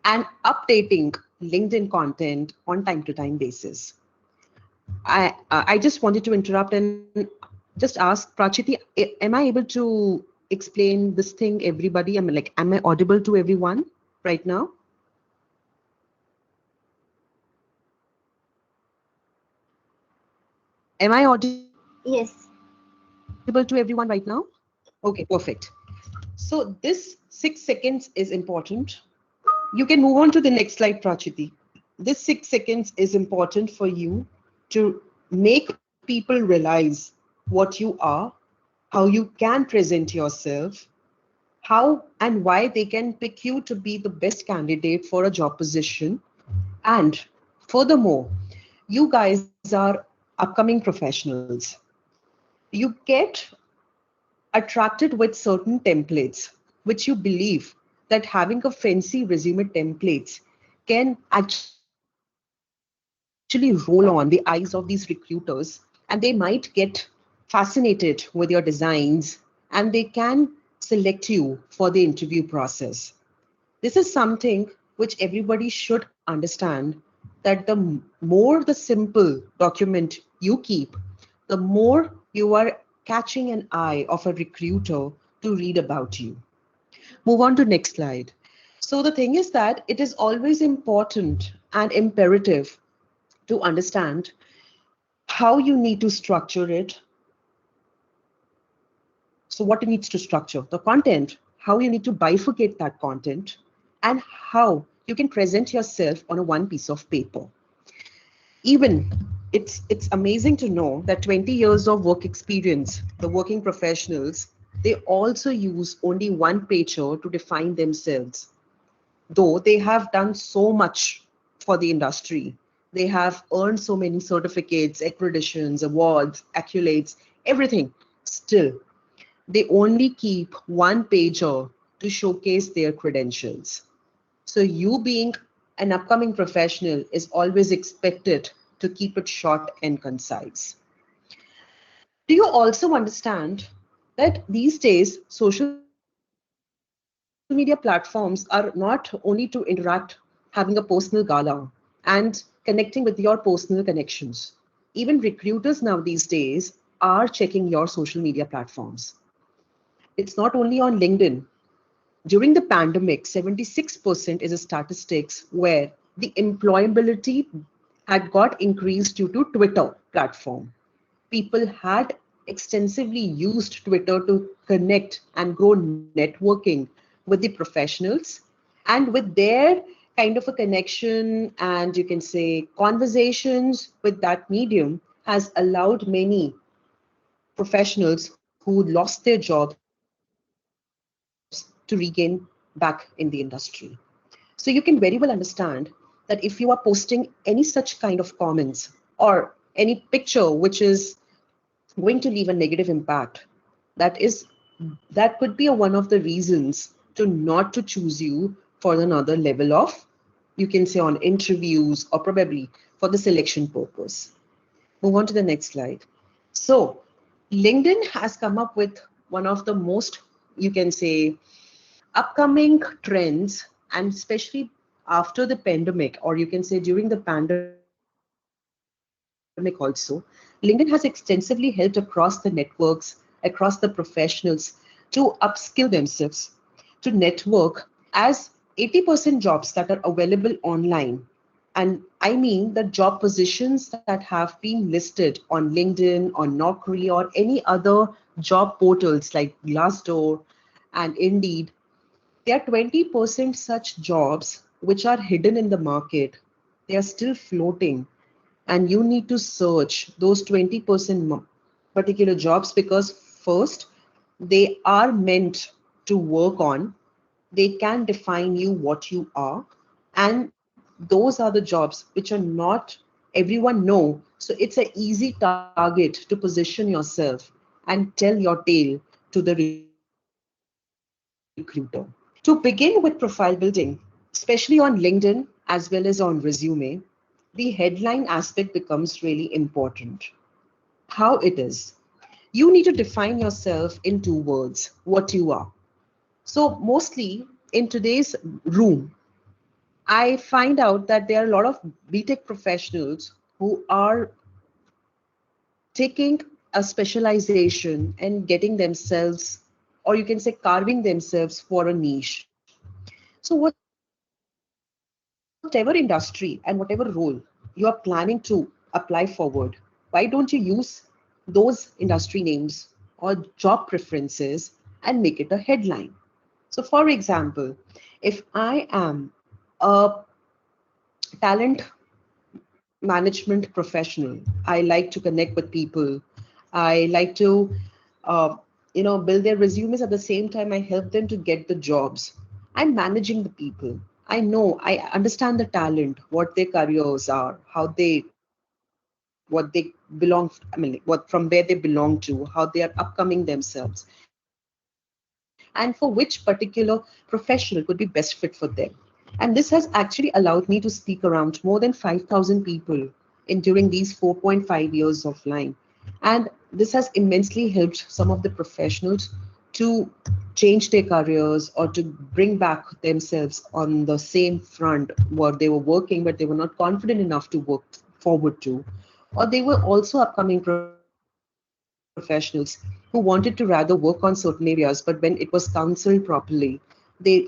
and updating LinkedIn content on time to time basis. I just wanted to interrupt and just ask Prachiti, am I able to explain this thing everybody? I mean, like, am I audible to everyone right now? Am I audible to everyone right Yes. now? Okay, perfect. So this 6 seconds is important. You can move on to the next slide, Prachiti. This 6 seconds is important for you to make people realize what you are, how you can present yourself, how and why they can pick you to be the best candidate for a job position. And furthermore, you guys are upcoming professionals. You get attracted with certain templates, which you believe that having a fancy resume templates can actually roll on the eyes of these recruiters, and they might get fascinated with your designs, and they can select you for the interview process. This is something which everybody should understand, that the more the simple document you keep, the more you are catching an eye of a recruiter to read about you. Move on to next slide. So the thing is that it is always important and imperative to understand how you need to structure it. So what it needs to structure the content, how you need to bifurcate that content, and how you can present yourself on a one piece of paper. Even it's amazing to know that 20 years of work experience, the working professionals, they also use only one pager to define themselves, though they have done so much for the industry. They have earned so many certificates, accreditations, awards, accolades, everything. Still, they only keep one pager to showcase their credentials. So, you being an upcoming professional is always expected to keep it short and concise. Do you also understand that these days social media platforms are not only to interact, having a personal gala, and connecting with your personal connections? Even recruiters now these days are checking your social media platforms. It's not only on LinkedIn. During the pandemic, 76% is a statistics where the employability had got increased due to Twitter platform. People had extensively used Twitter to connect and grow networking with the professionals, and with their kind of a connection and you can say conversations with that medium has allowed many professionals who lost their jobs to regain back in the industry. So you can very well understand that if you are posting any such kind of comments or any picture which is going to leave a negative impact, that is that could be one of the reasons to not to choose you for another level of, you can say, on interviews or probably for the selection purpose. Move on to the next slide. So LinkedIn has come up with one of the most, you can say, upcoming trends, and especially after the pandemic, or you can say during the pandemic also, LinkedIn has extensively helped across the networks, across the professionals to upskill themselves, to network, as 80% jobs that are available online. And I mean the job positions that have been listed on LinkedIn or Naukri or any other job portals like Glassdoor and Indeed, there are 20% such jobs which are hidden in the market. They are still floating, and you need to search those 20% particular jobs because, first, they are meant to work on, they can define you what you are, and those are the jobs which are not everyone know. So it's an easy target to position yourself and tell your tale to the recruiter. To begin with profile building, especially on LinkedIn as well as on resume, the headline aspect becomes really important. How it is. You need to define yourself in two words what you are. So, mostly in today's room, I find out that there are a lot of BTech professionals who are taking a specialization and getting themselves, or you can say carving themselves for a niche. So whatever industry and whatever role you are planning to apply forward, why don't you use those industry names or job preferences and make it a headline? So for example, if I am a talent management professional, I like to connect with people, I like to uh, build their resumes. At the same time, I help them to get the jobs. I'm managing the people. I understand the talent, what their careers are, how they what they belong, I mean, what from where they belong to, how they are upcoming themselves, and for which particular professional could be best fit for them. And this has actually allowed me to speak around more than 5,000 people during these 4.5 years of line. And this has immensely helped some of the professionals to change their careers or to bring back themselves on the same front where they were working, but they were not confident enough to work forward to. Or they were also upcoming professionals who wanted to rather work on certain areas, but when it was counseled properly, they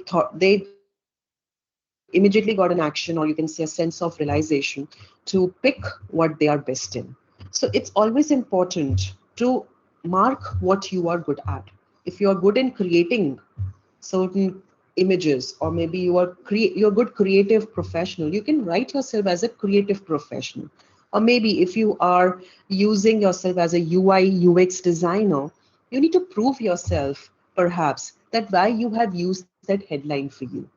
immediately got an action, or you can say a sense of realization, to pick what they are best in. So it's always important to mark what you are good at. If you are good in creating certain images, or maybe you're a good creative professional, you can write yourself as a creative professional. Or maybe if you are using yourself as a UI UX designer, you need to prove yourself perhaps that why you have used that headline for you.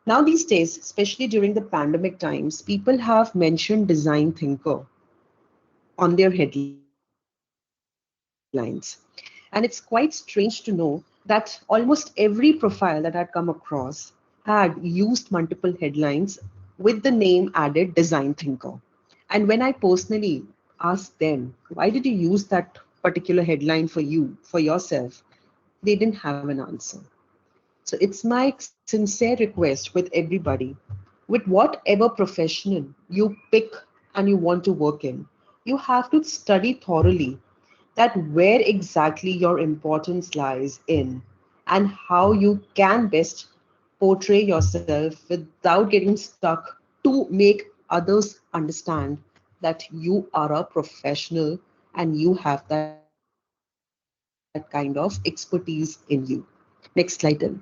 Now these days, especially during the pandemic times, people have mentioned design thinker on their headlines. And it's quite strange to know that almost every profile that I'd come across had used multiple headlines with the name added design thinker. And when I personally asked them, why did you use that particular headline for you, for yourself? They didn't have an answer. So it's my sincere request with everybody, with whatever professional you pick and you want to work in, you have to study thoroughly that where exactly your importance lies in and how you can best portray yourself without getting stuck, to make others understand that you are a professional and you have that kind of expertise in you. Next slide in.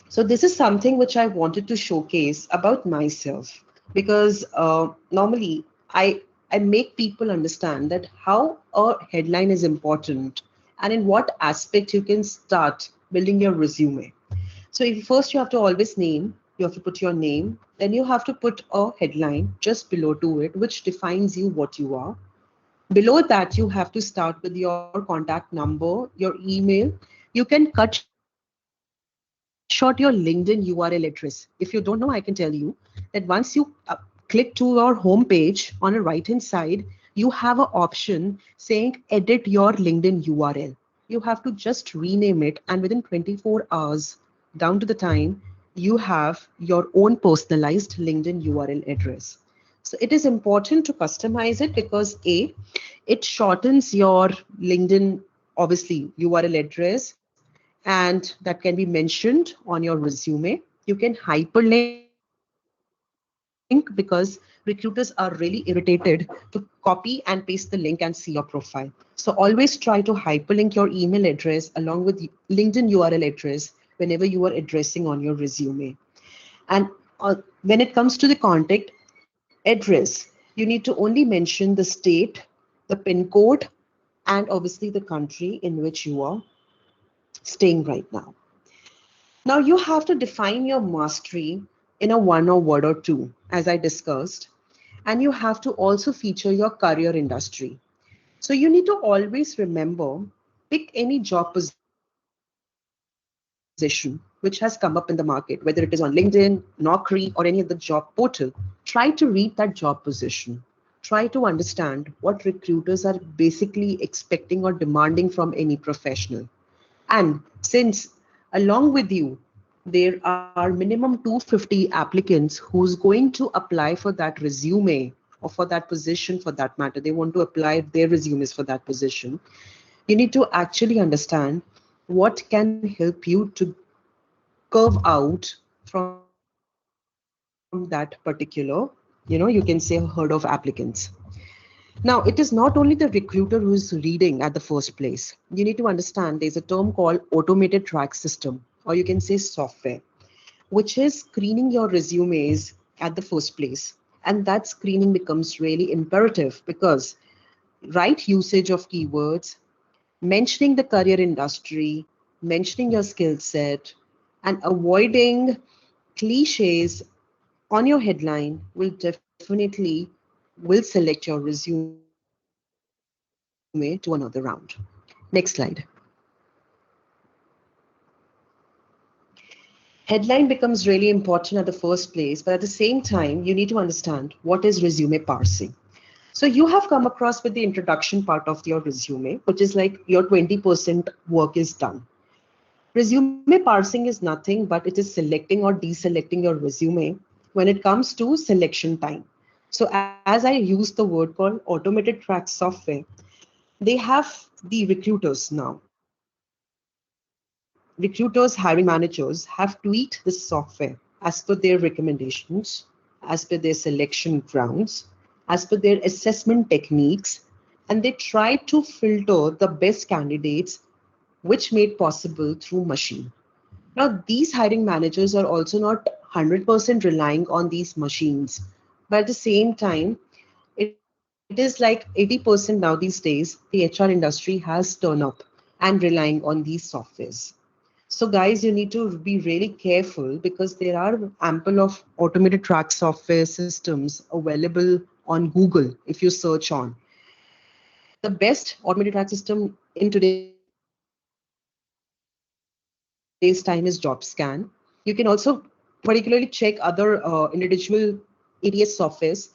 So this is something which I wanted to showcase about myself, because normally I make people understand that how a headline is important and in what aspect you can start building your resume. So if first you have to always you have to put your name, then you have to put a headline just below to it which defines you what you are. Below that, you have to start with your contact number, your email. You can cut short your LinkedIn URL address. If you don't know, I can tell you that once you click to your home page on the right hand side, you have an option saying edit your LinkedIn URL. You have to just rename it, and within 24 hours, down to the time, you have your own personalized LinkedIn URL address. So it is important to customize it because A, it shortens your LinkedIn, obviously, URL address, and that can be mentioned on your resume. You can hyperlink because recruiters are really irritated to copy and paste the link and see your profile. So always try to hyperlink your email address along with LinkedIn URL address whenever you are addressing on your resume. And when it comes to the contact address, you need to only mention the state, the PIN code, and obviously the country in which you are staying right now. Now you have to define your mastery in a one or word or two, as I discussed, and you have to also feature your career industry. So you need to always remember, pick any job position which has come up in the market, whether it is on LinkedIn, Naukri, or any other job portal. Try to read that job position. Try to understand what recruiters are basically expecting or demanding from any professional. And since along with you, there are minimum 250 applicants who's going to apply for that resume or for that position for that matter. They want to apply their resumes for that position. You need to actually understand what can help you to curve out from that particular, you can say, herd of applicants. Now, it is not only the recruiter who's reading at the first place. You need to understand there's a term called automated track system, or you can say software, which is screening your resumes at the first place. And that screening becomes really imperative because right usage of keywords, mentioning the career industry, mentioning your skill set, and avoiding cliches on your headline will definitely will select your resume to another round. Next slide. Headline becomes really important at the first place, but at the same time, you need to understand what is resume parsing. So you have come across with the introduction part of your resume, which is like your 20% work is done. Resume parsing is nothing but it is selecting or deselecting your resume when it comes to selection time. So as I use the word called automated track software, they have the recruiters now. Recruiters, hiring managers have tweaked this software as per their recommendations, as per their selection grounds, as per their assessment techniques, and they try to filter the best candidates which made possible through machine. Now, these hiring managers are also not 100% relying on these machines, but at the same time, it is like 80% now these days, the HR industry has turned up and relying on these softwares. So, guys, you need to be really careful because there are ample of automated track software systems available on Google if you search on. The best automated track system in today's time is JobScan. You can also particularly check other individual ATS softwares,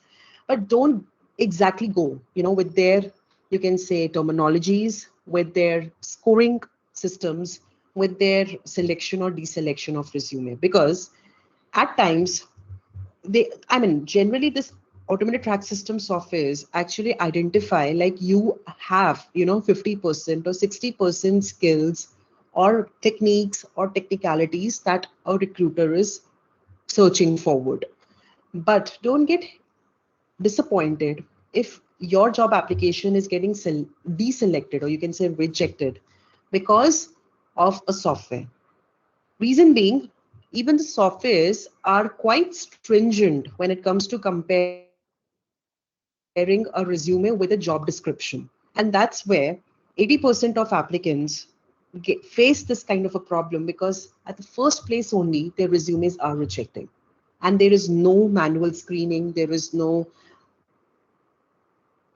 but don't exactly go, with their, you can say, terminologies, with their scoring systems, with their selection or deselection of resume. Because at times generally this automated track system softwares actually identify like you have, 50% or 60% skills or techniques or technicalities that a recruiter is searching forward. But don't get disappointed if your job application is getting deselected, or you can say rejected, because of a software. Reason being, even the softwares are quite stringent when it comes to comparing a resume with a job description. And that's where 80% of applicants face this kind of a problem, because at the first place only their resumes are rejecting. And there is no manual screening, there is no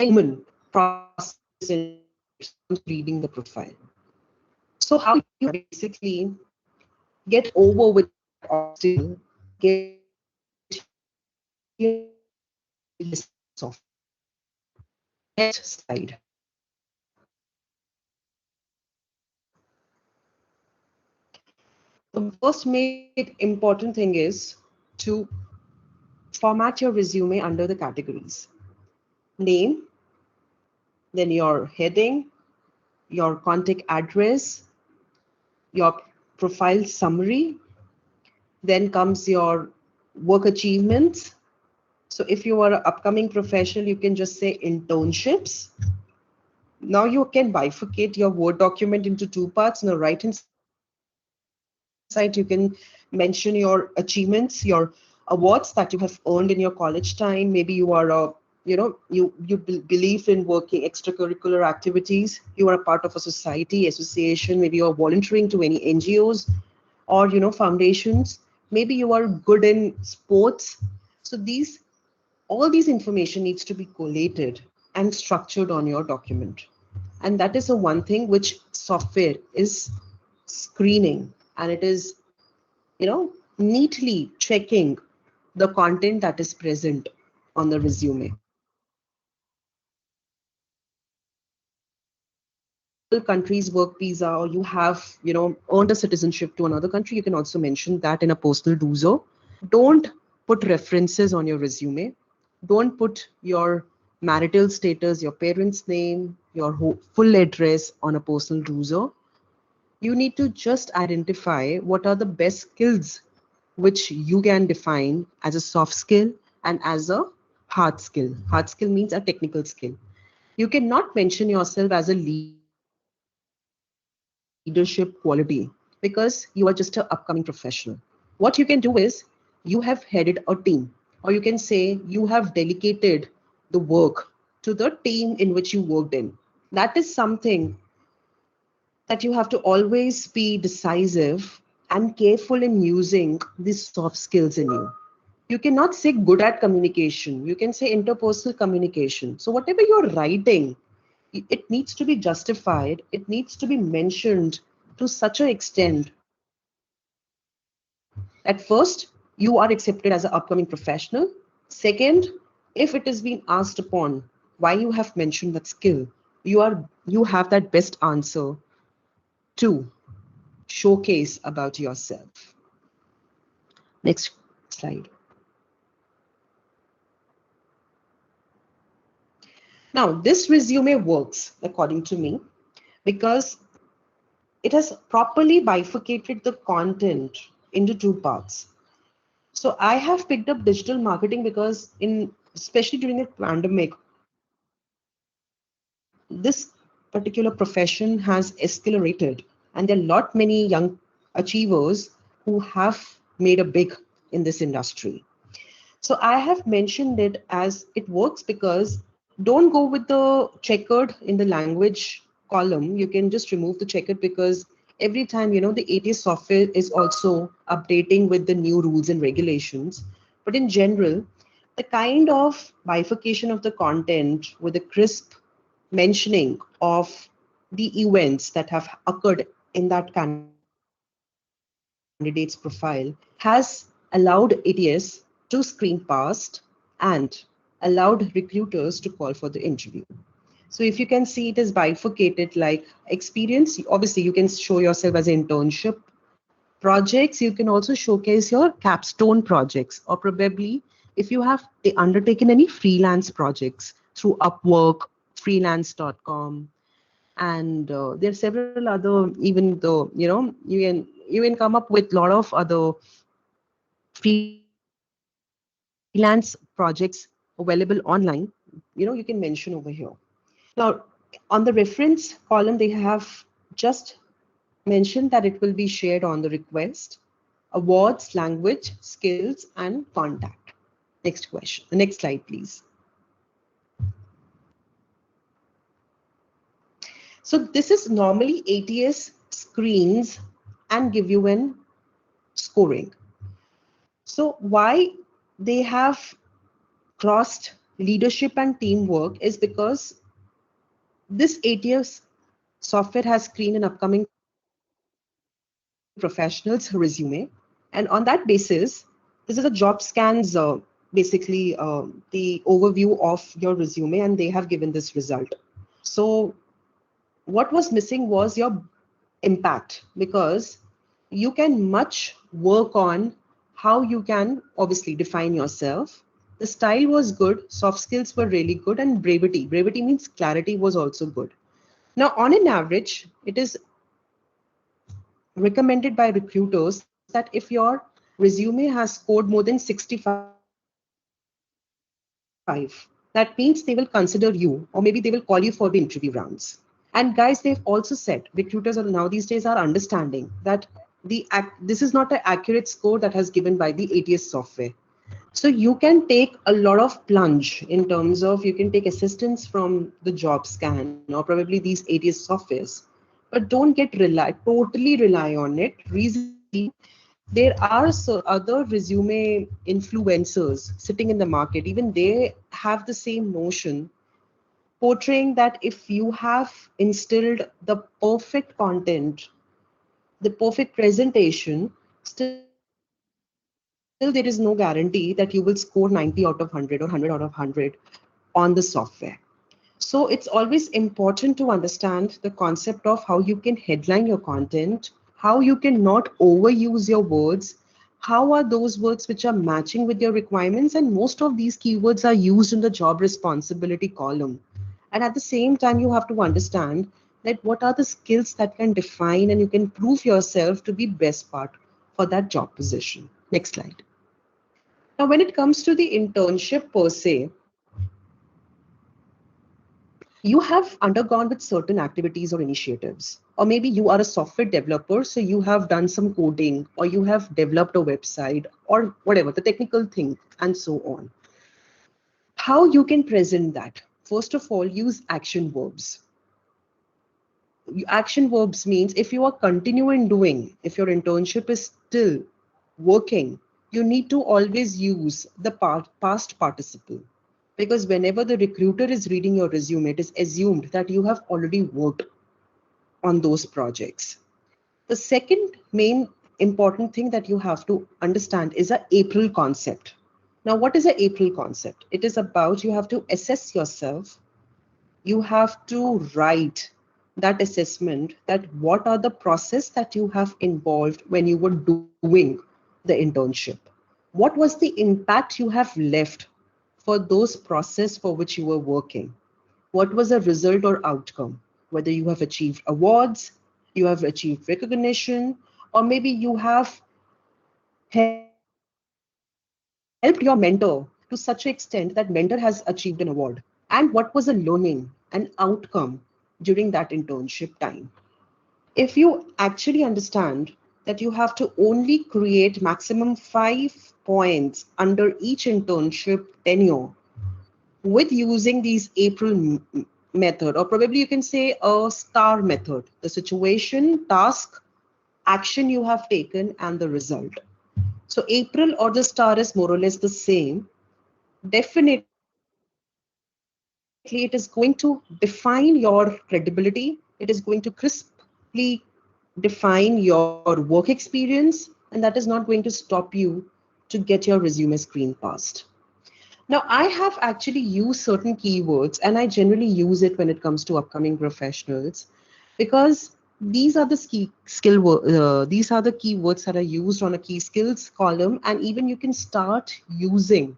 human process involved when it comes to reading the profile. So how you basically get over with that obstacle and get your resume deselected with this software. Next slide. The first main important thing is to format your resume under the categories: name, then your heading, your contact address, your profile summary, then comes your work achievements. So if you are an upcoming professional, you can just say internships. Now you can bifurcate your Word document into two parts. On the right hand side, you can mention your achievements, your awards that you have earned in your college time. Maybe you are a, you believe in working extracurricular activities. You are a part of a society, association. Maybe you are volunteering to any NGOs or foundations. Maybe you are good in sports. So these all these information needs to be collated and structured on your document. And that is the one thing which software is screening, and it is, neatly checking the content that is present on the resume. country's work visa, or you have, earned a citizenship to another country, you can also mention that in a personal dozo. Don't put references on your resume. Don't put your marital status, your parents' name, your full address on a personal dozo. You need to just identify what are the best skills which you can define as a soft skill and as a hard skill. Hard skill means a technical skill. You cannot mention yourself as a leadership quality because you are just an upcoming professional. What you can do is you have headed a team, or you can say you have delegated the work to the team in which you worked in. That is something that you have to always be decisive and careful in using these soft skills in you. You cannot say good at communication. You can say interpersonal communication. So, whatever you're writing, it needs to be justified, it needs to be mentioned to such an extent that first, you are accepted as an upcoming professional. Second, if it is being asked upon why you have mentioned that skill, you have that best answer to showcase about yourself. Next slide. Now, this resume works according to me because it has properly bifurcated the content into two parts. So I have picked up digital marketing because especially during the pandemic, this particular profession has escalated, and there are a lot many young achievers who have made a big in this industry. So I have mentioned it as it works because don't go with the checkered in the language column. You can just remove the checkered because every time, the ATS software is also updating with the new rules and regulations. But in general, the kind of bifurcation of the content with a crisp mentioning of the events that have occurred in that candidate's profile has allowed ATS to screen past and allowed recruiters to call for the interview. So if you can see, it is bifurcated like experience. Obviously, you can show yourself as an internship. Projects, you can also showcase your capstone projects, or probably if you have undertaken any freelance projects through Upwork, freelance.com, and there are several other, even though, you can come up with a lot of other freelance projects available online. You can mention over here. Now, on the reference column, they have just mentioned that it will be shared on the request, awards, language, skills, and contact. Next question. The next slide, please. So this is normally ATS screens and give you an scoring. So why they have crossed leadership and teamwork is because this ATS software has screened an upcoming professional's resume. And on that basis, this is a job scans, basically the overview of your resume, and they have given this result. So what was missing was your impact, because you can much work on how you can obviously define yourself. The style was good, soft skills were really good, and brevity means clarity was also good. Now, on an average, it is recommended by recruiters that if your resume has scored more than 65, that means they will consider you, or maybe they will call you for the interview rounds. And guys, they've also said, recruiters are now these days are understanding that this is not an accurate score that has given by the ATS software. So you can take a lot of plunge in terms of, you can take assistance from the job scan or probably these ATS softwares, but don't totally rely on it. Reason being, there are other resume influencers sitting in the market. Even they have the same notion, portraying that if you have instilled the perfect content, the perfect presentation, still there is no guarantee that you will score 90 out of 100 or 100 out of 100 on the software. So it's always important to understand the concept of how you can headline your content, how you can not overuse your words, how are those words which are matching with your requirements, and most of these keywords are used in the job responsibility column. And at the same time, you have to understand that what are the skills that can define and you can prove yourself to be best part for that job position. Next slide. Now, when it comes to the internship per se, you have undergone with certain activities or initiatives, or maybe you are a software developer, so you have done some coding, or you have developed a website, or whatever the technical thing, and so on. How you can present that? First of all, use action verbs. Action verbs means if you are continuing doing, if your internship is still working, you need to always use the past participle, because whenever the recruiter is reading your resume, it is assumed that you have already worked on those projects. The second main important thing that you have to understand is a April concept. Now, what is a April concept? It is about you have to assess yourself. You have to write that assessment, that what are the process that you have involved when you were doing the internship. What was the impact you have left for those process for which you were working? What was the result or outcome? Whether you have achieved awards, you have achieved recognition, or maybe you have helped your mentor to such an extent that mentor has achieved an award. And what was the learning and outcome during that internship time? If you actually understand that you have to only create maximum 5 points under each internship tenure with using these April method, or probably you can say a star method, the situation, task, action you have taken, and the result. So April or the star is more or less the same. Definitely, it is going to define your credibility. It is going to crisply define your work experience, and that is not going to stop you to get your resume screen passed. Now, I have actually used certain keywords, and I generally use it when it comes to upcoming professionals, because these are the these are the keywords that are used on a key skills column, and even you can start using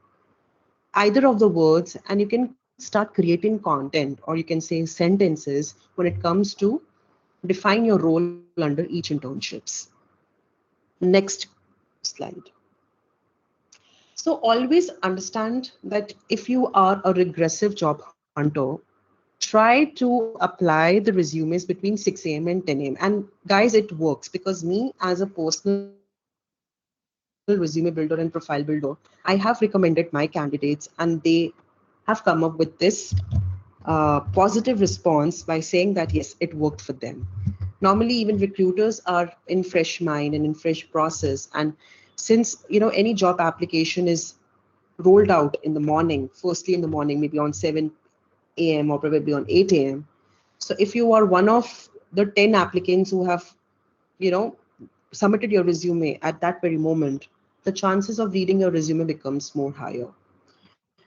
either of the words, and you can start creating content, or you can say sentences when it comes to define your role under each internships. Next slide. So always understand that if you are a regressive job hunter, try to apply the resumes between 6 a.m. and 10 a.m. And guys, it works, because me as a personal resume builder and profile builder, I have recommended my candidates, and they have come up with this positive response by saying that yes, it worked for them. Normally, even recruiters are in fresh mind and in fresh process, and since any job application is rolled out in the morning, firstly in the morning, maybe on 7 a.m. or probably on 8 a.m. So if you are one of the 10 applicants who have, you know, submitted your resume at that very moment, the chances of reading your resume becomes more higher.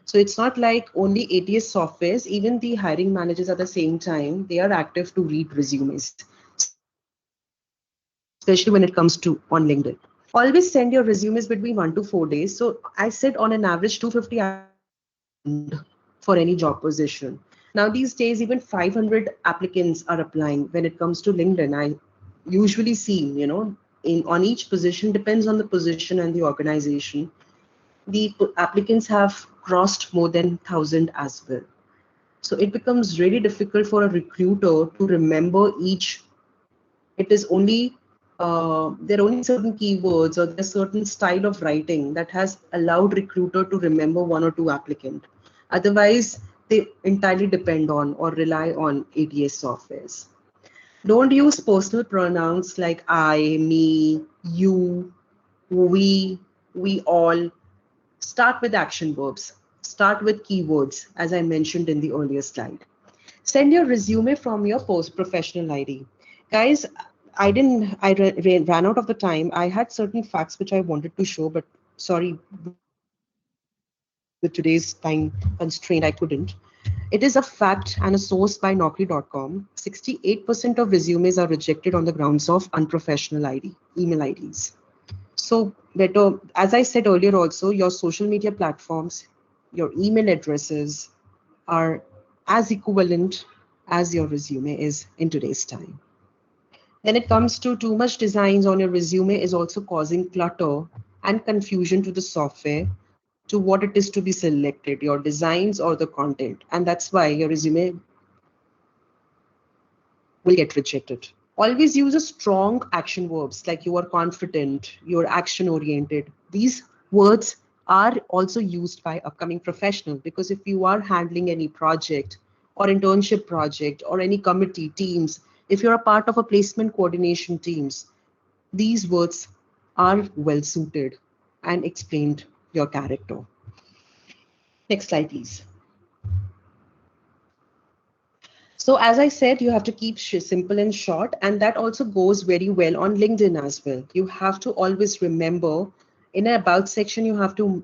So it's not like only ATS softwares, even the hiring managers at the same time, they are active to read resumes, especially when it comes to on LinkedIn. Always send your resumes between 1 to 4 days. So I said on an average 250 applicants per round for any job position. Now these days even 500 applicants are applying when it comes to LinkedIn. I usually see, in on each position, depends on the position and the organization, the applicants have crossed more than 1,000 as well. So it becomes really difficult for a recruiter to remember each. It is only there are only certain keywords, or there's certain style of writing that has allowed recruiter to remember one or two applicant. Otherwise, they entirely depend on or rely on ATS softwares. Don't use personal pronouns like I, me, you, we all. Start with action verbs. Start with keywords, as I mentioned in the earlier slide. Send your resume from your post professional ID. Guys, ran out of the time. I had certain facts which I wanted to show, but sorry, with today's time constraint, I couldn't. It is a fact and a source by Naukri.com. 68% of resumes are rejected on the grounds of unprofessional email IDs. So better, as I said earlier also, your social media platforms, your email addresses are as equivalent as your resume is in today's time. When it comes to too much designs on your resume is also causing clutter and confusion to the software to what it is to be selected, your designs or the content. And that's why your resume will get rejected. Always use a strong action verbs like you are confident, you're action oriented. These words are also used by upcoming professionals because if you are handling any project or internship project or any committee teams, if you're a part of a placement coordination teams, these words are well suited and explained your character. Next slide, please. So as I said, you have to keep simple and short, and that also goes very well on LinkedIn as well. You have to always remember in an about section, you have to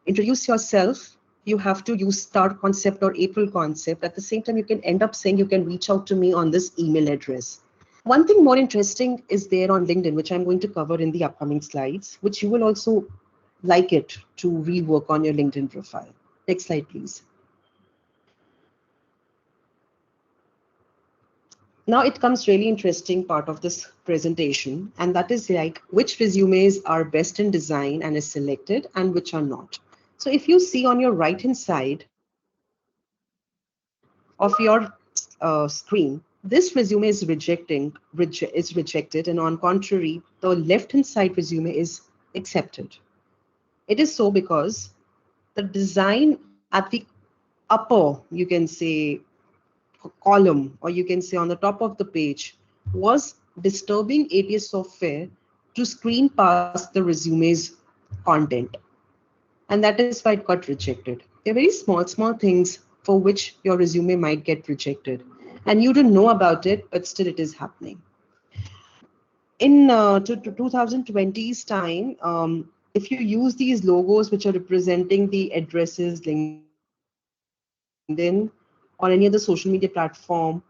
introduce yourself. You have to use start concept or April concept. At the same time, you can end up saying you can reach out to me on this email address. One thing more interesting is there on LinkedIn, which I'm going to cover in the upcoming slides, which you will also like it to rework on your LinkedIn profile. Next slide, please. Now it comes really interesting part of this presentation, and that is like which resumes are best in design and is selected and which are not. So if you see on your right hand side of your screen, this resume is rejected, and on contrary, the left hand side resume is accepted. It is so because the design at the upper, you can say, column, or you can say on the top of the page, was disturbing ATS software to screen past the resume's content. And that is why it got rejected. They're very small things for which your resume might get rejected. And you don't know about it, but still it is happening. In 2020's time, if you use these logos which are representing the addresses, LinkedIn, or any other social media platform,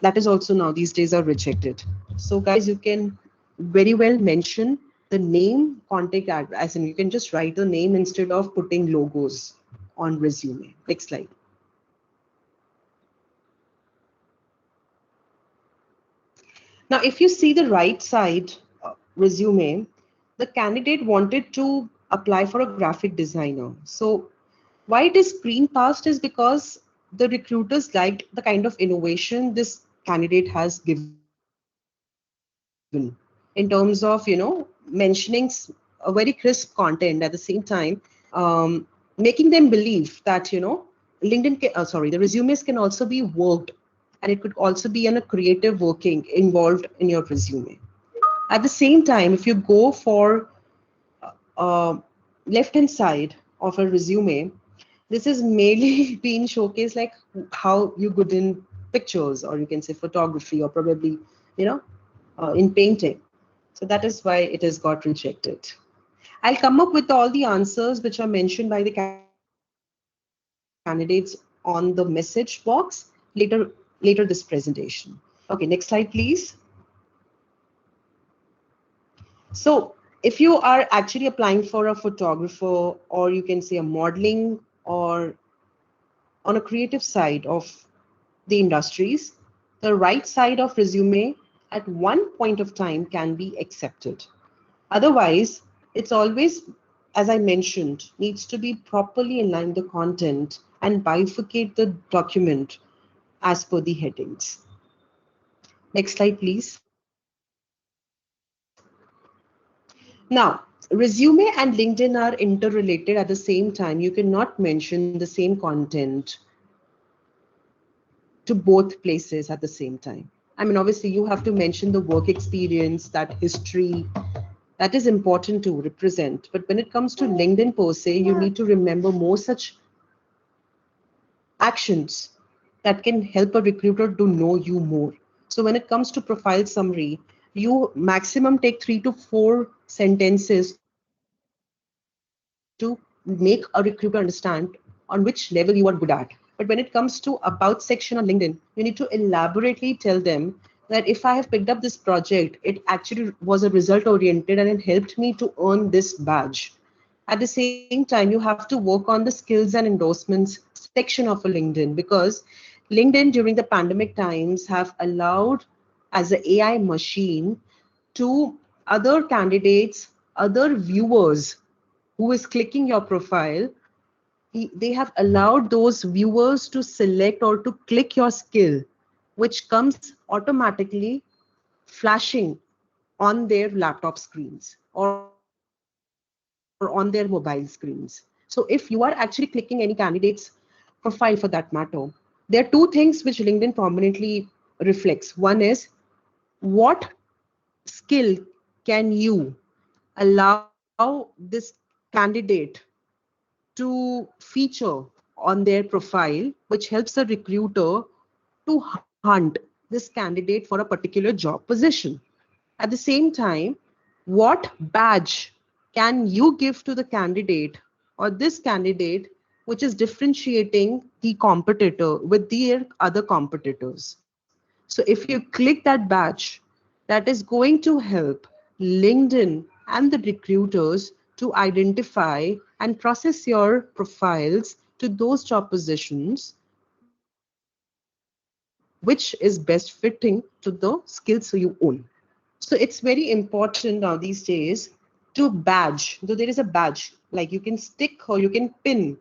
that is also now these days are rejected. So guys, you can very well mention the name, contact address, and you can just write the name instead of putting logos on resume. Next slide. Now, if you see the right side resume, the candidate wanted to apply for a graphic designer. So why it is screen passed is because the recruiters liked the kind of innovation this candidate has given in terms of, mentioning a very crisp content at the same time, making them believe that, the resumes can also be worked, and it could also be in a creative working involved in your resume. At the same time, if you go for left hand side of a resume, this is mainly being showcased like how you good in pictures, or you can say photography, or probably in painting. So that is why it has got rejected. I'll come up with all the answers which are mentioned by the candidates on the message box later this presentation. Okay, next slide, please. So if you are actually applying for a photographer, or you can say a modeling, or on a creative side of the industries, the right side of resume at one point of time can be accepted. Otherwise, it's always, as I mentioned, needs to be properly in line the content and bifurcate the document as per the headings. Next slide, please. Now, resume and LinkedIn are interrelated at the same time. You cannot mention the same content to both places at the same time. I mean, obviously, you have to mention the work experience, that history, that is important to represent. But when it comes to LinkedIn per se, you need to remember more such actions that can help a recruiter to know you more. So when it comes to profile summary, you maximum take 3 to 4 sentences to make a recruiter understand about your profile. on which level you are good at. But when it comes to about section on LinkedIn, you need to elaborately tell them that if I have picked up this project, it actually was a result oriented and it helped me to earn this badge. At the same time, you have to work on the skills and endorsements section of a LinkedIn, because LinkedIn during the pandemic times have allowed as an AI machine to other candidates, other viewers who is clicking your profile, they have allowed those viewers to select or to click your skill, which comes automatically flashing on their laptop screens or on their mobile screens. So if you are actually clicking any candidate's profile for that matter, there are two things which LinkedIn prominently reflects. One is what skill can you allow this candidate to feature on their profile, which helps a recruiter to hunt this candidate for a particular job position. At the same time, what badge can you give to the candidate or this candidate, which is differentiating the competitor with their other competitors? So if you click that badge, that is going to help LinkedIn and the recruiters to identify and process your profiles to those job positions which is best fitting to the skills you own. So it's very important now these days to badge, though there is a badge, like you can stick or you can pin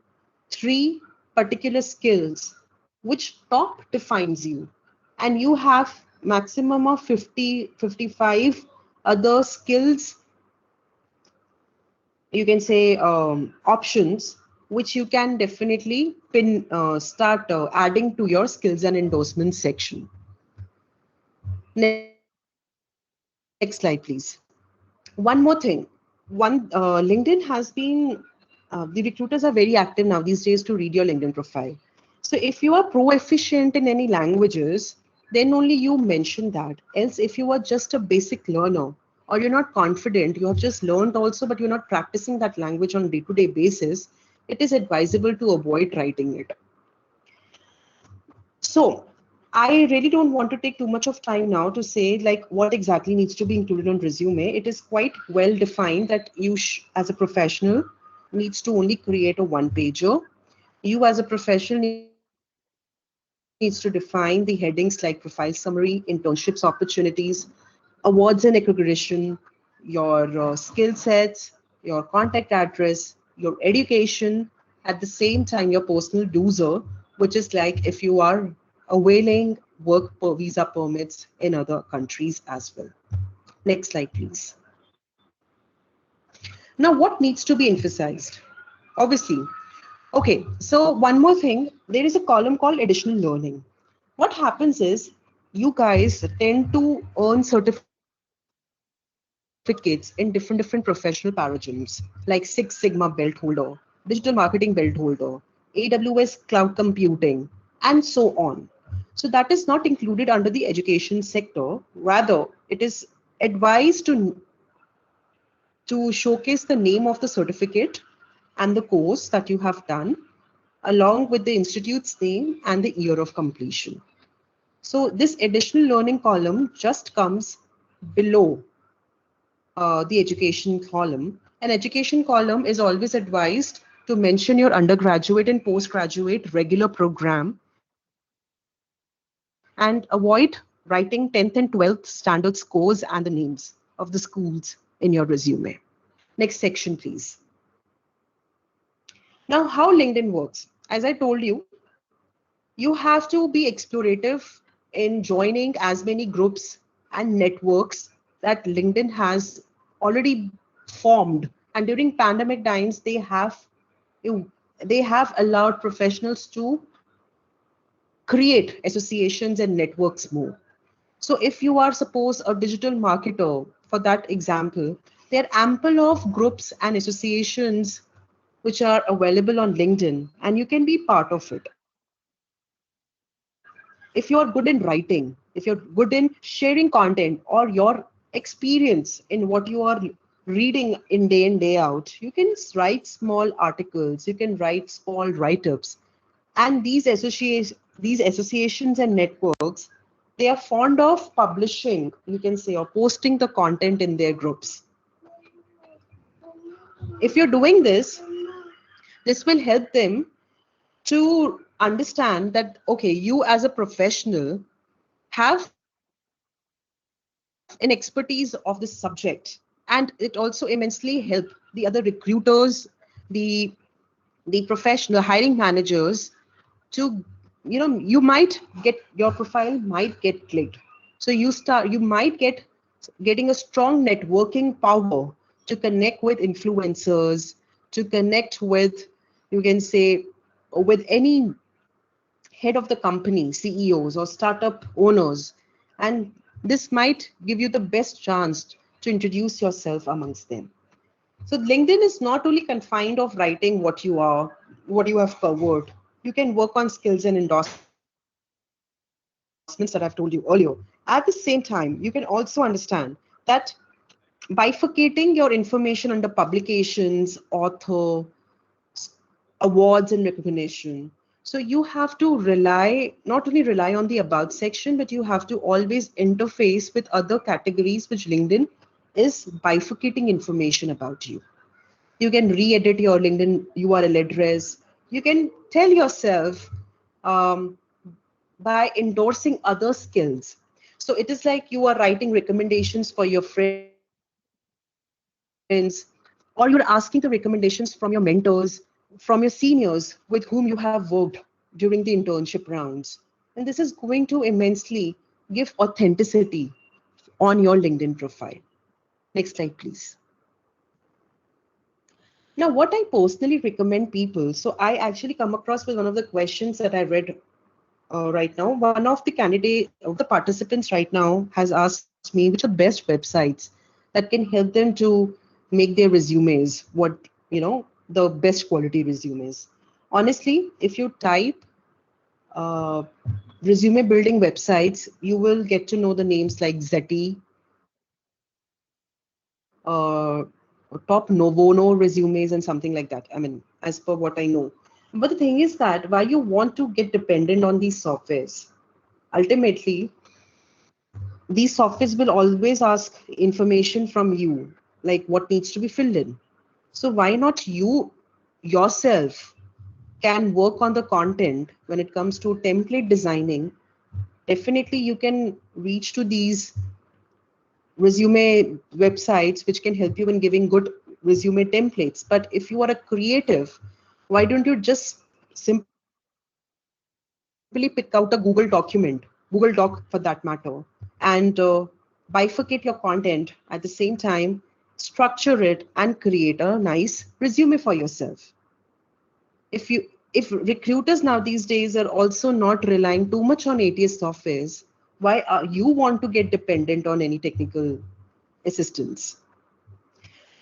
three particular skills which top defines you. And you have maximum of 50-55 other skills, you can say options, which you can definitely pin, start adding to your skills and endorsements section. Next slide, please. One more thing. LinkedIn has been, the recruiters are very active now these days to read your LinkedIn profile. So if you are proficient in any languages, then only you mention that. Else, if you are just a basic learner or you're not confident, you have just learned also, but you're not practicing that language on day-to-day basis, it is advisable to avoid writing it. So I really don't want to take too much of time now to say like what exactly needs to be included on resume. It is quite well defined that you as a professional needs to only create a one pager. You as a professional needs to define the headings like profile summary, internships opportunities, awards and recognition, your skill sets, your contact address, your education, at the same time your personal doser, which is like if you are availing visa permits in other countries as well. Next slide, please. Now, what needs to be emphasized? Obviously, okay, so one more thing, there is a column called additional learning. What happens is you guys tend to earn certificates in different professional paradigms like Six Sigma belt holder, digital marketing belt holder, AWS cloud computing, and so on. So that is not included under the education sector. Rather, it is advised to showcase the name of the certificate and the course that you have done, along with the institute's name and the year of completion. So this additional learning column just comes below the education column. An education column is always advised to mention your undergraduate and postgraduate regular program and avoid writing 10th and 12th standard scores and the names of the schools in your resume. Next section, please. Now, how LinkedIn works. As I told you, you have to be explorative in joining as many groups and networks that LinkedIn has already formed. And during pandemic times, they have allowed professionals to create associations and networks more. So if you are suppose a digital marketer, for that example, there are ample of groups and associations which are available on LinkedIn and you can be part of it. If you are good in writing, if you're good in sharing content or your experience in what you are reading in day in, day out, you can write small articles, you can write small write-ups. And these associations and networks, they are fond of publishing, you can say, or posting the content in their groups. If you're doing this will help them to understand that, okay, you as a professional have an expertise of this subject, and it also immensely help the other recruiters, the the professional hiring managers to, you might get, your profile might get clicked. So you might getting a strong networking power to connect with influencers, to connect with, you can say, with any head of the company, CEOs or startup owners. And this might give you the best chance to introduce yourself amongst them. So LinkedIn is not only confined of writing what you are, what you have covered. You can work on skills and endorsements that I've told you earlier. At the same time, you can also understand that bifurcating your information under publications, author, awards and recognition. So you have to not only rely on the about section, but you have to always interface with other categories, which LinkedIn is bifurcating information about you. You can re-edit your LinkedIn URL address. You can tell yourself um, by endorsing other skills. So it is like you are writing recommendations for your friends, or you're asking the recommendations from your mentors, from your seniors with whom you have worked during the internship rounds. And this is going to immensely give authenticity on your LinkedIn profile. Next slide, please. Now, what I personally recommend people, so I actually come across with one of the questions that I read right now. One of the participants right now has asked me which are the best websites that can help them to make their resumes, the best quality resumes. Honestly, if you type uh, resume building websites, you will get to know the names like Zeti, top Novono resumes, and something like that. I mean, as per what I know. But the thing is that why you want to get dependent on these softwares, ultimately, these softwares will always ask information from you, like what needs to be filled in. So why not you yourself can work on the content when it comes to template designing? Definitely you can reach to these resume websites which can help you in giving good resume templates. But if you are a creative, why don't you just simply pick out a Google doc for that matter, and bifurcate your content, at the same time structure it and create a nice resume for yourself. If recruiters now these days are also not relying too much on ATS softwares, why are you want to get dependent on any technical assistance?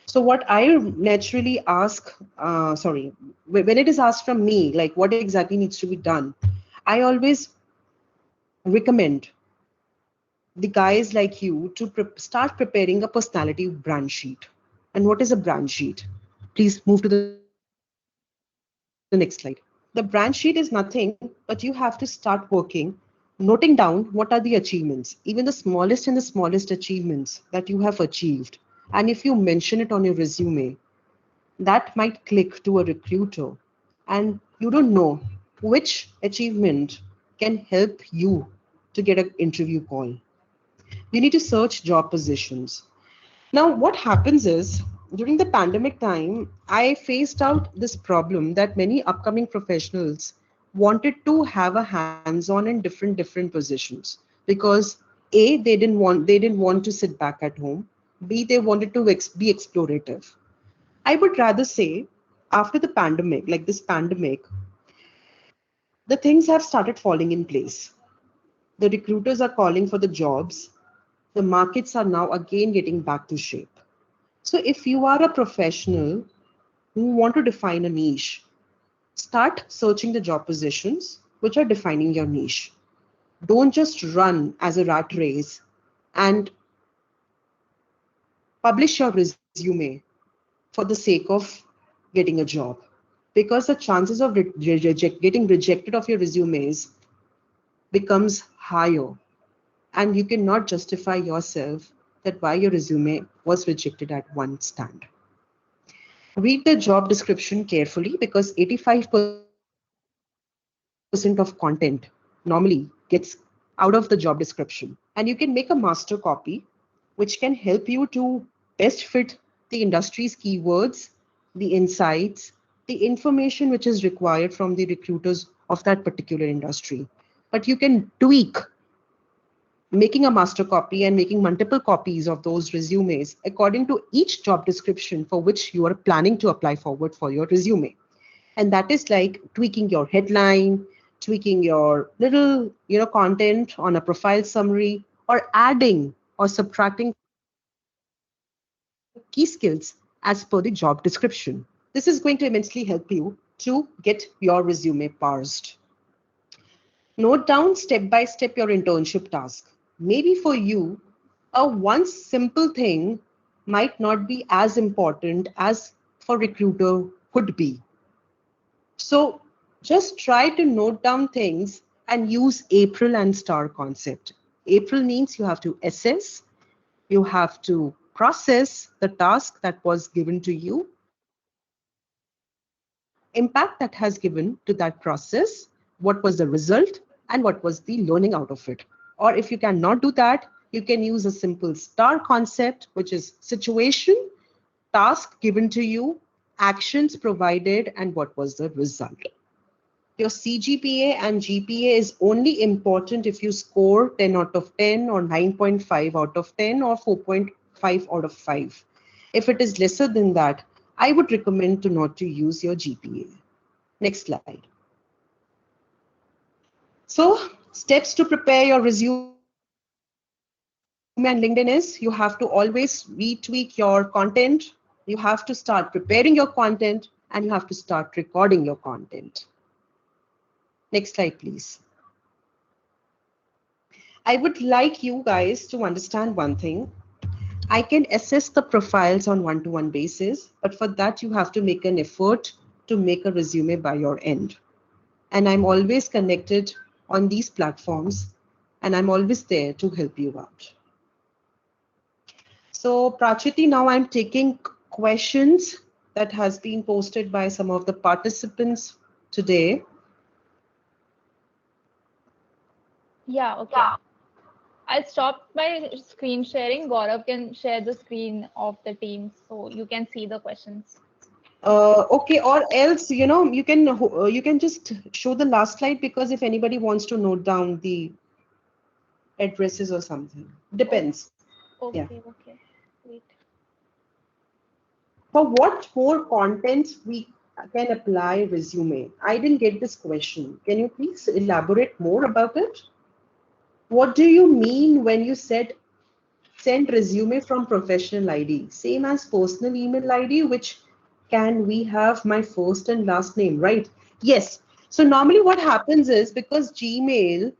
So what I naturally ask, when it is asked from me, like what exactly needs to be done, I always recommend the guys like you to start preparing a personality brand sheet. And what is a brand sheet? Please move to the next slide. The brand sheet is nothing, but you have to start working, noting down what are the achievements, even the smallest and the smallest achievements that you have achieved. And if you mention it on your resume, that might click to a recruiter, and you don't know which achievement can help you to get an interview call. You need to search job positions. Now, what happens is during the pandemic time, I faced out this problem that many upcoming professionals wanted to have a hands-on in different positions because A, they didn't want to sit back at home. B, they wanted to be explorative. I would rather say after the pandemic, like this pandemic, the things have started falling in place. The recruiters are calling for the jobs. The markets are now again getting back to shape. So if you are a professional who want to define a niche, start searching the job positions which are defining your niche. Don't just run as a rat race and publish your resume for the sake of getting a job, because the chances of getting rejected of your resumes becomes higher, and you cannot justify yourself that why your resume was rejected at one stand. Read the job description carefully, because 85% of content normally gets out of the job description. And you can make a master copy, which can help you to best fit the industry's keywords, the insights, the information which is required from the recruiters of that particular industry. But you can tweak making a master copy and making multiple copies of those resumes according to each job description for which you are planning to apply forward for your resume. And that is like tweaking your headline, tweaking your little content on a profile summary, or adding or subtracting key skills as per the job description. This is going to immensely help you to get your resume parsed. Note down step by step your internship task. Maybe for you, a one simple thing might not be as important as for recruiter could be. So just try to note down things and use April and star concept. April means you have to assess, you have to process the task that was given to you, impact that has given to that process, what was the result, and what was the learning out of it. Or if you cannot do that, you can use a simple star concept, which is situation, task given to you, actions provided, and what was the result. Your CGPA and GPA is only important if you score 10 out of 10 or 9.5 out of 10 or 4.5 out of 5. If it is lesser than that, I would recommend to not to use your GPA. Next slide. So steps to prepare your resume and LinkedIn is you have to always retweak your content, you have to start preparing your content, and you have to start recording your content. Next slide, please. I would like you guys to understand one thing. I can assess the profiles on one-to-one basis, but for that you have to make an effort to make a resume by your end. And I'm always connected on these platforms, and I'm always there to help you out. So Prachiti, now I'm taking questions that has been posted by some of the participants today. Yeah, okay. I'll stop my screen sharing. Gaurav can share the screen of the team so you can see the questions. Okay, or else, you can just show the last slide, because if anybody wants to note down the addresses or something, Oh, depends. Yeah. okay. Wait. For what more contents we can apply resume? I didn't get this question. Can you please elaborate more about it? What do you mean when you said send resume from professional ID? Same as personal email ID, which can we have my first and last name, right? Yes. So normally what happens is, because Gmail,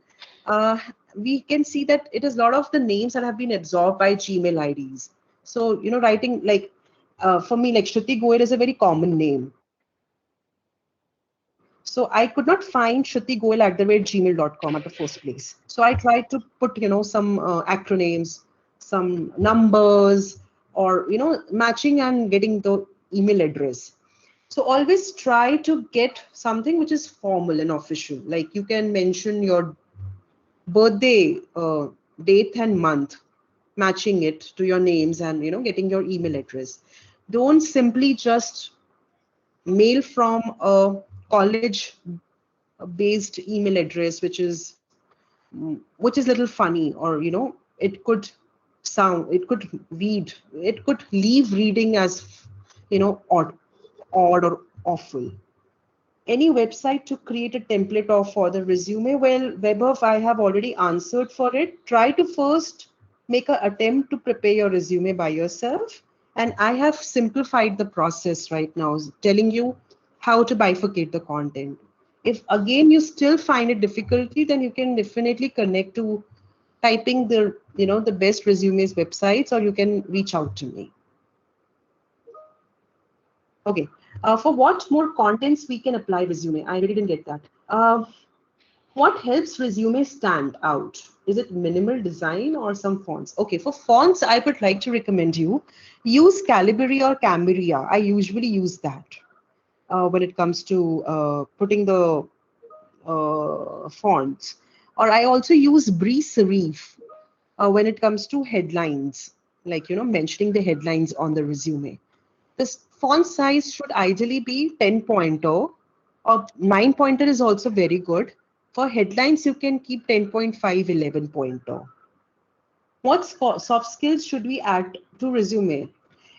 uh, we can see that it is a lot of the names that have been absorbed by Gmail IDs. So, writing like, for me, like Shruti Goyal is a very common name. So I could not find shruti@gmail.com at the first place. So I tried to put, some acronyms, some numbers, or, matching and getting the email address. So always try to get something which is formal and official. Like you can mention your birthday, date and month, matching it to your names, and, getting your email address. Don't simply just mail from a college based email address, which is little funny, or, it could it could leave reading as, odd or awful. Any website to create a template of for the resume? Well, Webov, I have already answered for it. Try to first make an attempt to prepare your resume by yourself, and I have simplified the process right now, telling you how to bifurcate the content. If again you still find it difficulty, then you can definitely connect to typing the the best resumes websites, or you can reach out to me. Okay. For what more contents we can apply resume? I really didn't get that. What helps resume stand out? Is it minimal design or some fonts? Okay, for fonts, I would like to recommend you use Calibri or Cambria. I usually use that when it comes to putting the fonts. Or I also use Brie Serif when it comes to headlines, like mentioning the headlines on the resume. This font size should ideally be 10 pointer, or 9 pointer is also very good. For headlines, you can keep 10.5, 11 pointer. What soft skills should we add to resume?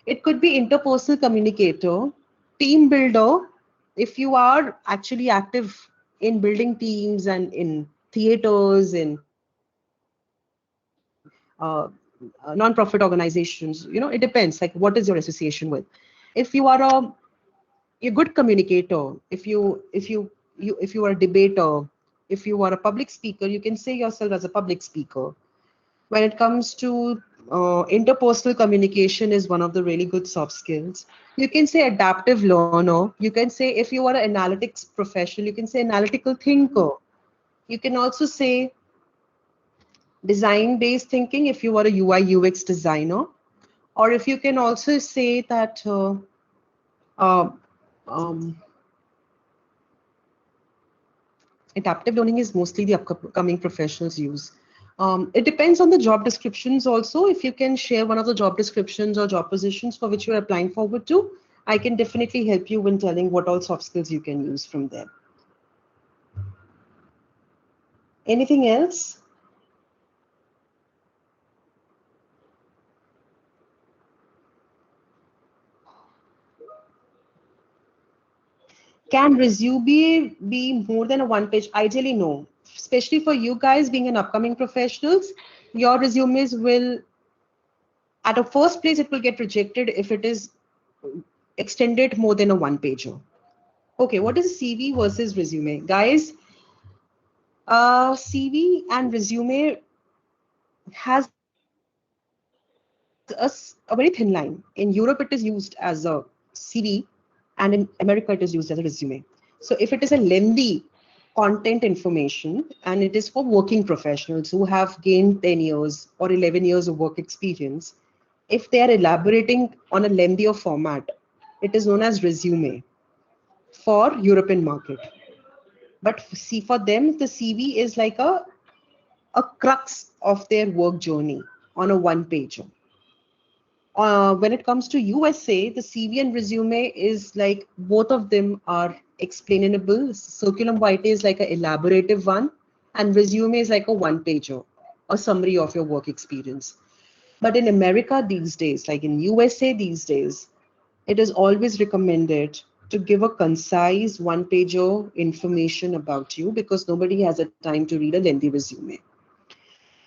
It could be interpersonal communicator, team builder. If you are actually active in building teams and in theaters, in non-profit organizations, it depends. Like, what is your association with? If you are a good communicator, if you are a debater, if you are a public speaker, you can say yourself as a public speaker. When it comes to interpersonal communication is one of the really good soft skills. You can say adaptive learner. You can say, if you are an analytics professional, you can say analytical thinker. You can also say design based thinking if you are a UI UX designer. Or if you can also say that uh, um, adaptive learning is mostly the upcoming professionals use. It depends on the job descriptions also. If you can share one of the job descriptions or job positions for which you're applying forward to, I can definitely help you in telling what all soft skills you can use from there. Anything else? Can resume be more than a one page? Ideally, no. Especially for you guys being an upcoming professionals, your resumes will, at a first place, it will get rejected if it is extended more than a one pager. Okay, what is CV versus resume? Guys, CV and resume has a very thin line. In Europe, it is used as a CV, and in America, it is used as a resume. So if it is a lengthy content information and it is for working professionals who have gained 10 years or 11 years of work experience, if they are elaborating on a lengthier format, it is known as resume for European market. But see, for them, the CV is like a crux of their work journey on a one pager. When it comes to USA, the CV and resume is like both of them are explainable. Curriculum vitae is like an elaborative one, and resume is like a one pager, a summary of your work experience. But in America these days, like in USA these days, it is always recommended to give a concise one pager information about you, because nobody has a time to read a lengthy resume.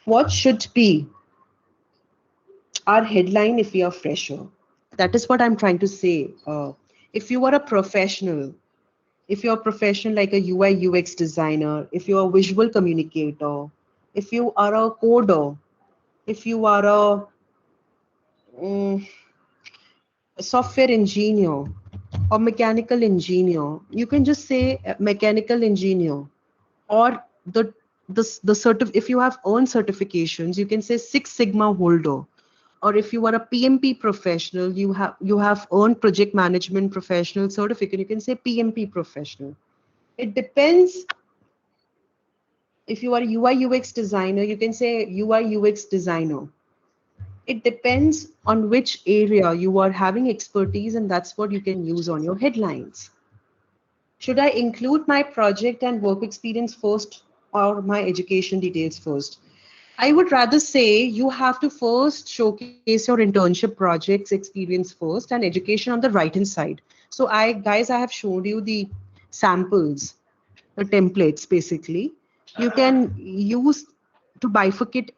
What should be our headline if we are fresher? That is what I'm trying to say. If you are a professional, if you're a professional like a UI UX designer, if you're a visual communicator, if you are a coder, if you are mm, a software engineer or mechanical engineer, you can just say mechanical engineer. Or if you have earned certifications, you can say Six Sigma holder. Or if you are a PMP professional, you have earned project management professional certificate, you can say PMP professional. It depends. If you are a UI UX designer, you can say UI UX designer. It depends on which area you are having expertise, and that's what you can use on your headlines. Should I include my project and work experience first, or my education details first? I would rather say you have to first showcase your internship projects experience first and education on the right hand side. So I have showed you the samples, the templates basically. You can use to bifurcate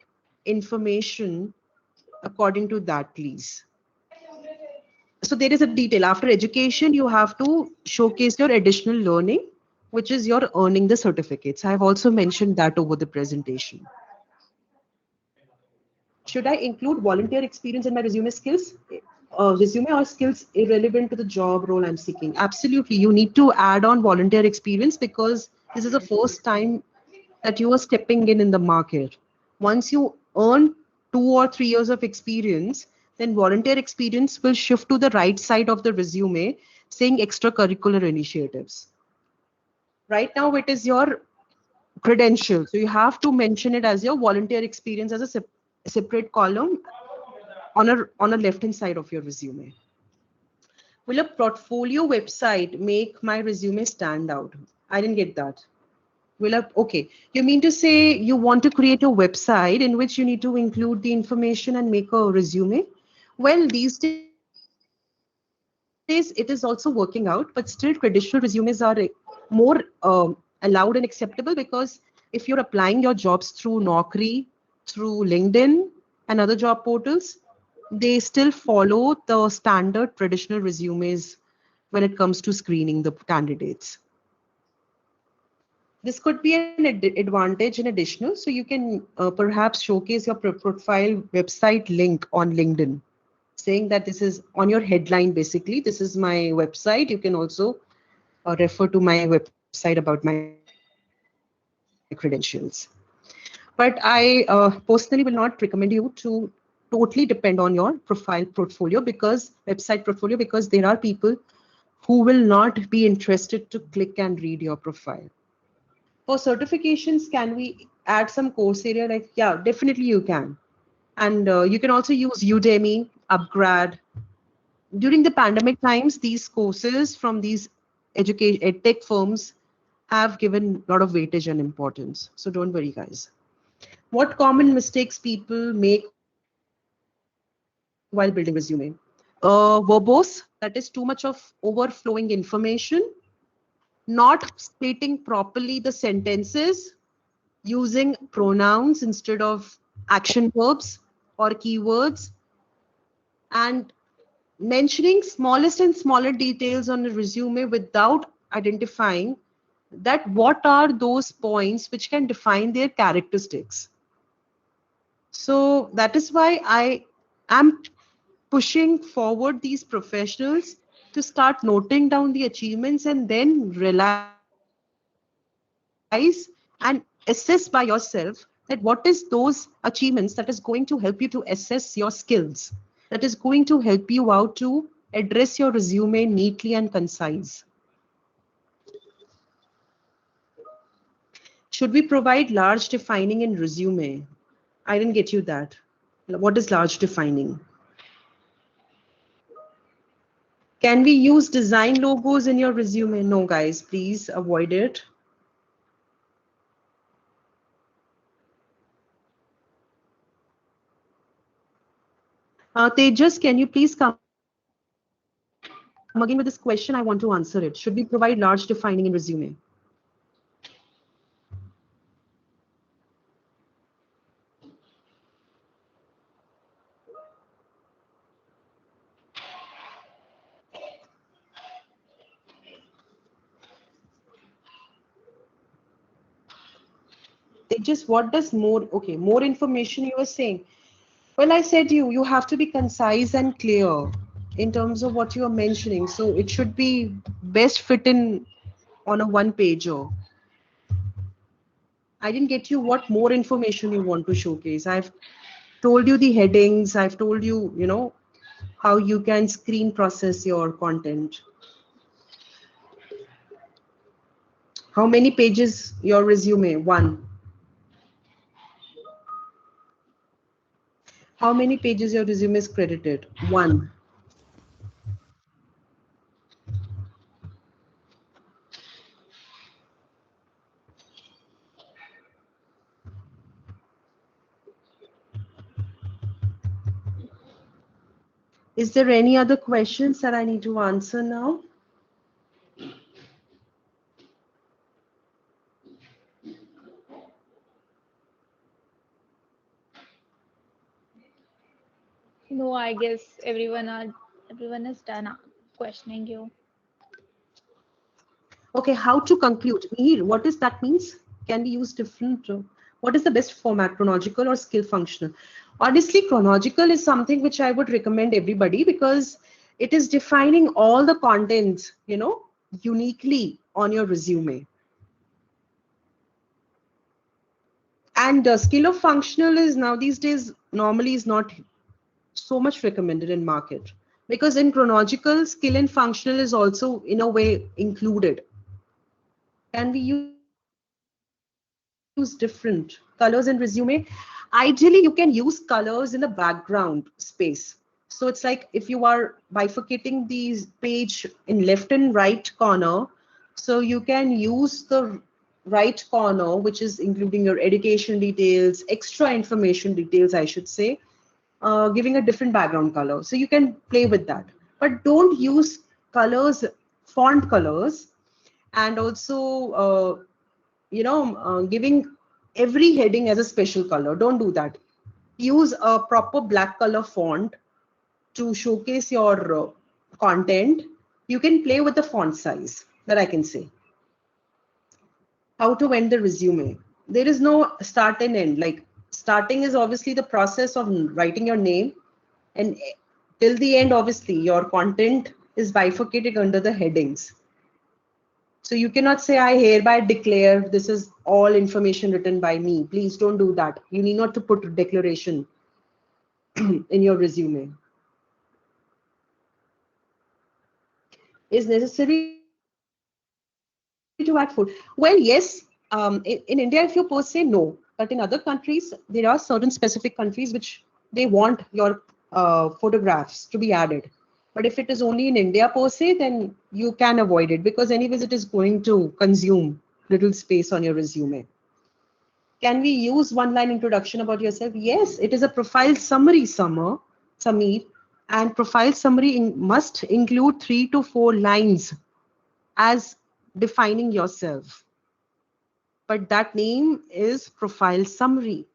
information according to that, please. So there is a detail. After education, you have to showcase your additional learning, which is your earning the certificates. I have also mentioned that over the presentation. Should I include volunteer experience in my resume skills? Resume or skills irrelevant to the job role I'm seeking? Absolutely. You need to add on volunteer experience because this is the first time that you are stepping in the market. Once you earn 2 or 3 years of experience, then volunteer experience will shift to the right side of the resume saying extracurricular initiatives. Right now, it is your credential. So you have to mention it as your volunteer experience as a separate column on a left hand side of your resume. Will a portfolio website make my resume stand out? I didn't get that. Okay, you mean to say you want to create a website in which you need to include the information and make a resume? Well, these days it is also working out, but still traditional resumes are more allowed and acceptable because if you're applying your jobs through Naukri, through LinkedIn and other job portals, they still follow the standard traditional resumes when it comes to screening the candidates. This could be an advantage in additional, so you can perhaps showcase your profile website link on LinkedIn, saying that this is on your headline. Basically, this is my website. You can also refer to my website about my credentials. But I personally will not recommend you to totally depend on your profile portfolio because there are people who will not be interested to click and read your profile. For certifications, can we add some course area? Like, yeah, definitely you can. And you can also use Udemy, Upgrad. During the pandemic times, these courses from these education tech firms have given a lot of weightage and importance. So don't worry, guys. What common mistakes people make while building resume? Verbose, that is too much of overflowing information, not stating properly the sentences, using pronouns instead of action verbs or keywords, and mentioning smallest and smaller details on a resume without identifying that what are those points which can define their characteristics. So that is why I am pushing forward these professionals to start noting down the achievements and then realize and assess by yourself that what is those achievements that is going to help you to assess your skills, that is going to help you out to address your resume neatly and concise. Should we provide large defining in resume? I didn't get you that. What is large defining? Can we use design logos in your resume? No, guys, please avoid it. Tejas, can you please come again with this question? I want to answer it. Should we provide large defining in resume? Tejas, what does more? Okay, more information you were saying. Well, I said you have to be concise and clear in terms of what you are mentioning. So it should be best fit in on a one pager. I didn't get you what more information you want to showcase. I've told you the headings. I've told you, how you can screen process your content. How many pages your resume? One. How many pages your resume is credited? One. Is there any other questions that I need to answer now? No, I guess everyone is done questioning you. Okay, how to conclude? Mihir, what does that means? Can we use different? What is the best format, chronological or skill functional? Honestly, chronological is something which I would recommend everybody because it is defining all the content, uniquely on your resume. And skill of functional is now these days normally is not so much recommended in market, because in chronological, skill and functional is also in a way included. Can we use different colors in resume? Ideally, you can use colors in the background space. So it's like if you are bifurcating the page in left and right corner, so you can use the right corner, which is including your education details, extra information details, I should say, giving a different background color. So you can play with that. But don't use colors, font colors, and also, giving every heading as a special color. Don't do that. Use a proper black color font to showcase your content. You can play with the font size, that I can say. How to end the resume? There is no start and end. Like, starting is obviously the process of writing your name, and till the end, obviously, your content is bifurcated under the headings. So you cannot say, I hereby declare this is all information written by me. Please don't do that. You need not to put a declaration in your resume. Is necessary to add food? Well, yes. In India, if you per se, no. But in other countries, there are certain specific countries which they want your photographs to be added. But if it is only in India per se, then you can avoid it, because anyways, it is going to consume little space on your resume. Can we use one line introduction about yourself? Yes, it is a profile summary, Sameer. And profile summary must include 3 to 4 lines as defining yourself. But that name is profile summary.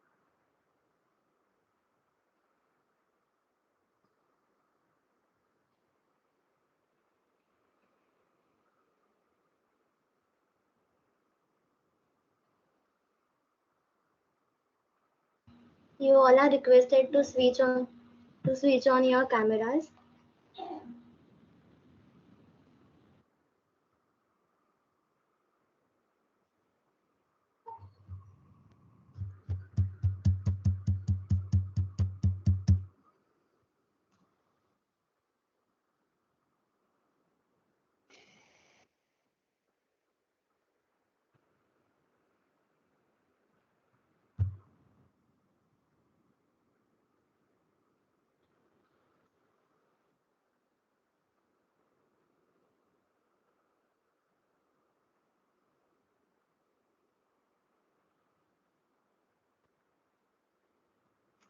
You all are requested to switch on your cameras.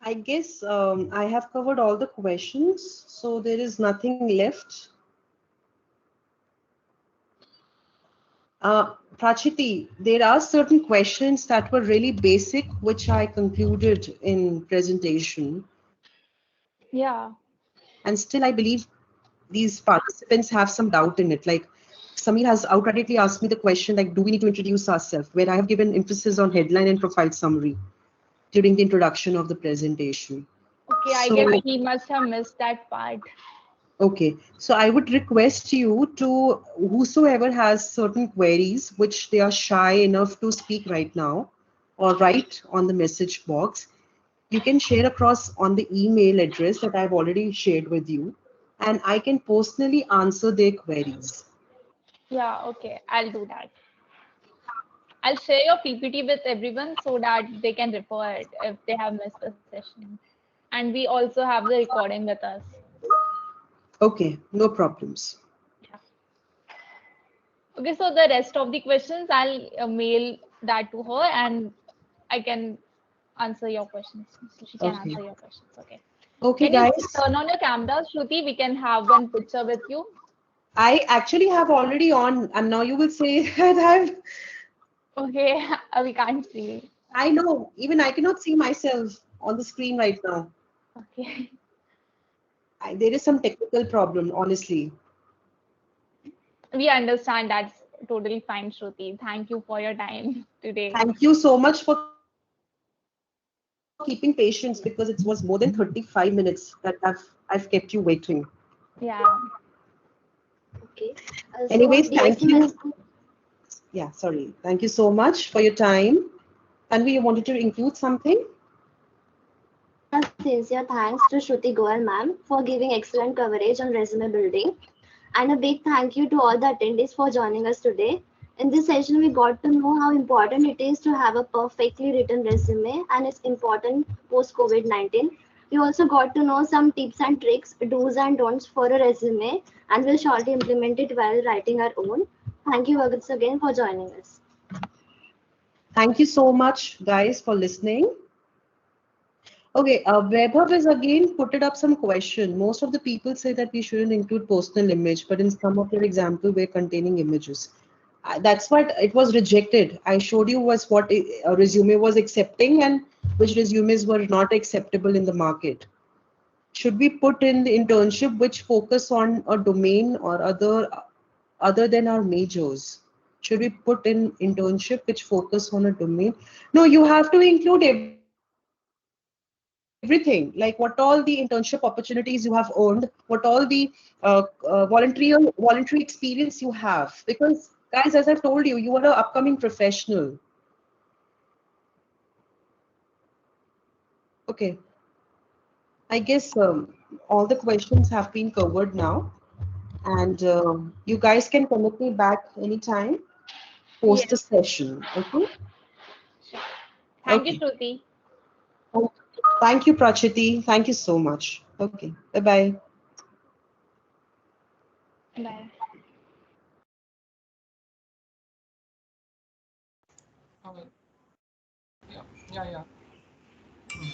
I guess I have covered all the questions, so there is nothing left. Prachiti, there are certain questions that were really basic, which I concluded in presentation. Yeah. And still, I believe these participants have some doubt in it. Like, Samir has outrightly asked me the question, like, do we need to introduce ourselves? Where I have given emphasis on headline and profile summary during the introduction of the presentation. Okay, I guess So, he must have missed that part. okay, so I would request you to, whosoever has certain queries which they are shy enough to speak right now or write on the message box, you can share across on the email address that I've already shared with you, and I can personally answer their queries. Yeah, okay, I'll do that. I'll share your PPT with everyone so that they can refer it if they have missed the session. And we also have the recording with us. Okay, no problems. Yeah. Okay, so the rest of the questions, I'll mail that to her and I can answer your questions. So she can Okay. answer your questions. Okay. Okay, Can you guys. just turn on your camera, Shruti? We can have one picture with you. I actually have already on, and now you will say that Okay, we can't see. I know, even I cannot see myself on the screen right now. Okay. There is some technical problem, honestly. We understand that's totally fine, Shruti. Thank you for your time today. Thank you so much for coming. keeping patience because it was more than 35 minutes that I've kept you waiting. Yeah. Okay. Anyways, thank DSC you. MESCOE. Yeah, sorry. Thank you so much for your time. And we wanted to include something. A sincere thanks to Shruti Goyal ma'am for giving excellent coverage on resume building. And a big thank you to all the attendees for joining us today. In this session, we got to know how important it is to have a perfectly written resume and it's important post COVID-19. We also got to know some tips and tricks, do's and don'ts for a resume, and we'll shortly implement it while writing our own. Thank you once again for joining us. Thank you so much, guys, for listening. Okay, Vaibhav has again put it up some question. Most of the people say that we shouldn't include personal image, but in some of your example, we're containing images. That's what it was rejected. I showed you was what a resume was accepting and which resumes were not acceptable in the market. Should we put in the internship which focus on a domain or other than our majors? Should we put in internship which focus on a domain? No, you have to include everything, like what all the internship opportunities you have earned, what all the voluntary experience you have. Because guys, as I've told you, you are an upcoming professional. Okay, I guess all the questions have been covered now, and you guys can connect me back anytime post the Yes. session. Okay. Sure. Thank you, Okay. Shruti. Thank you, Prachiti. Thank you so much. Okay. Bye bye. Bye. Okay. Yeah, yeah, yeah.